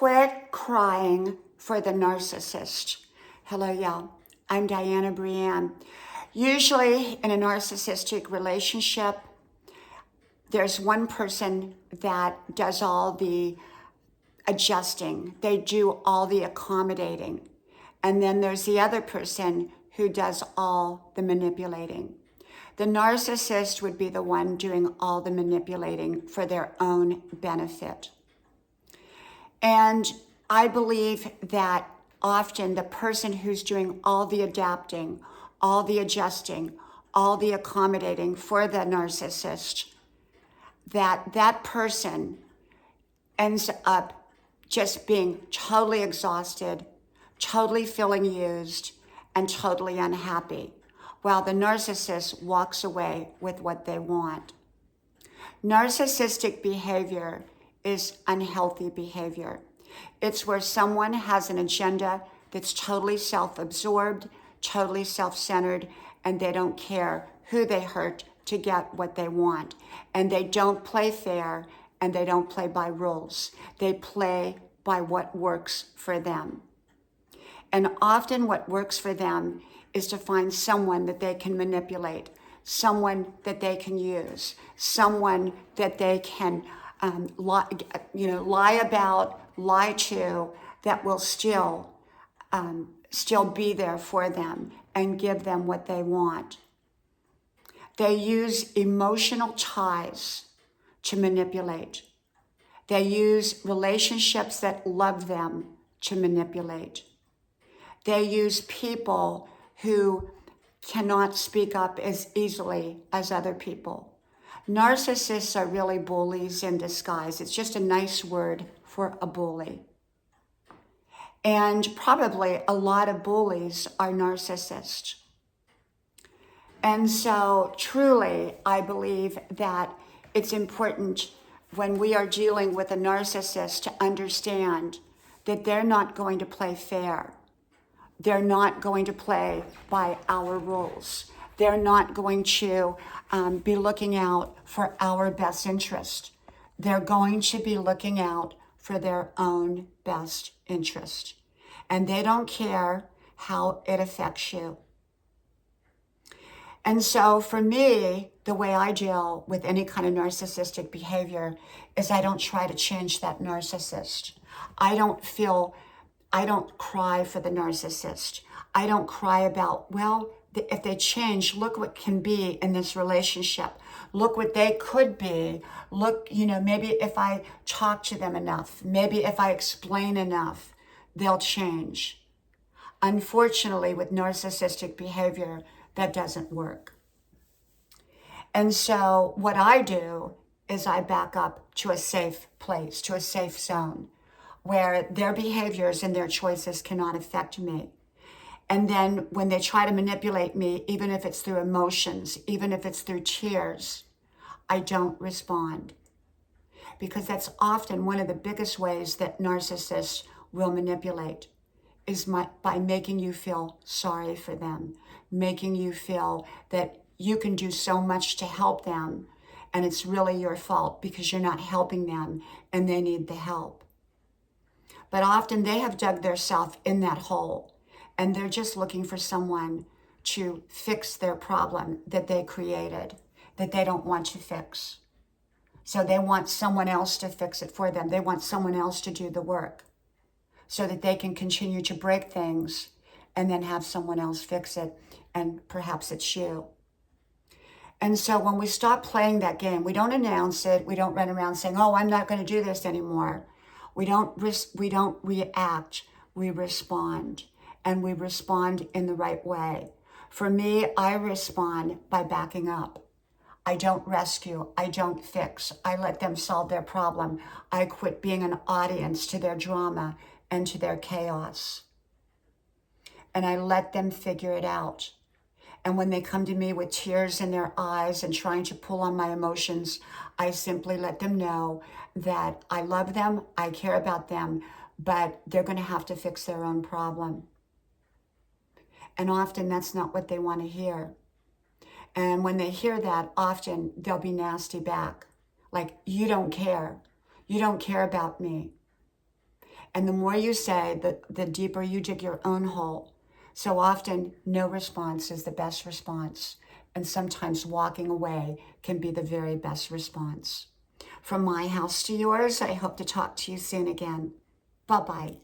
Quit crying for the narcissist. Hello, y'all. I'm Diana Brienne. Usually in a narcissistic relationship, there's one person that does all the adjusting. They do all the accommodating. And then there's the other person who does all the manipulating. The narcissist would be the one doing all the manipulating for their own benefit. And I believe that often the person who's doing all the adapting, all the adjusting, all the accommodating for the narcissist, that person ends up just being totally exhausted, totally feeling used, and totally unhappy, while the narcissist walks away with what they want. Narcissistic behavior is unhealthy behavior. It's where someone has an agenda that's totally self-absorbed, totally self-centered, and they don't care who they hurt to get what they want. And they don't play fair, and they don't play by rules. They play by what works for them. And often what works for them is to find someone that they can manipulate, someone that they can use, someone that they can lie about, lie to, that will still be there for them and give them what they want. They use emotional ties to manipulate. They use relationships that love them to manipulate. They use people who cannot speak up as easily as other people. Narcissists are really bullies in disguise. It's just a nice word for a bully. And probably a lot of bullies are narcissists. And so truly, I believe that it's important when we are dealing with a narcissist to understand that they're not going to play fair. They're not going to play by our rules. They're not going to be looking out for our best interest. They're going to be looking out for their own best interest. And they don't care how it affects you. And so for me, the way I deal with any kind of narcissistic behavior is I don't try to change that narcissist. I don't cry for the narcissist. I don't cry about, well, if they change, look what can be in this relationship. Look what they could be. Look, maybe if I talk to them enough, maybe if I explain enough, they'll change. Unfortunately, with narcissistic behavior, that doesn't work. And so what I do is I back up to a safe place, to a safe zone, where their behaviors and their choices cannot affect me. And then when they try to manipulate me, even if it's through emotions, even if it's through tears, I don't respond. Because that's often one of the biggest ways that narcissists will manipulate, is by making you feel sorry for them, making you feel that you can do so much to help them, and it's really your fault because you're not helping them and they need the help. But often they have dug themselves in that hole, and they're just looking for someone to fix their problem that they created, that they don't want to fix. So they want someone else to fix it for them. They want someone else to do the work so that they can continue to break things and then have someone else fix it, and perhaps it's you. And so when we stop playing that game, we don't announce it. We don't run around saying, oh, I'm not going to do this anymore. We don't react. We respond. And we respond in the right way. For me, I respond by backing up. I don't rescue. I don't fix. I let them solve their problem. I quit being an audience to their drama and to their chaos. And I let them figure it out. And when they come to me with tears in their eyes and trying to pull on my emotions, I simply let them know that I love them, I care about them, but they're going to have to fix their own problem. And often that's not what they want to hear. And when they hear that, often they'll be nasty back. Like, you don't care. You don't care about me. And the more you say, the deeper you dig your own hole. So often, no response is the best response. And sometimes walking away can be the very best response. From my house to yours, I hope to talk to you soon again. Bye-bye.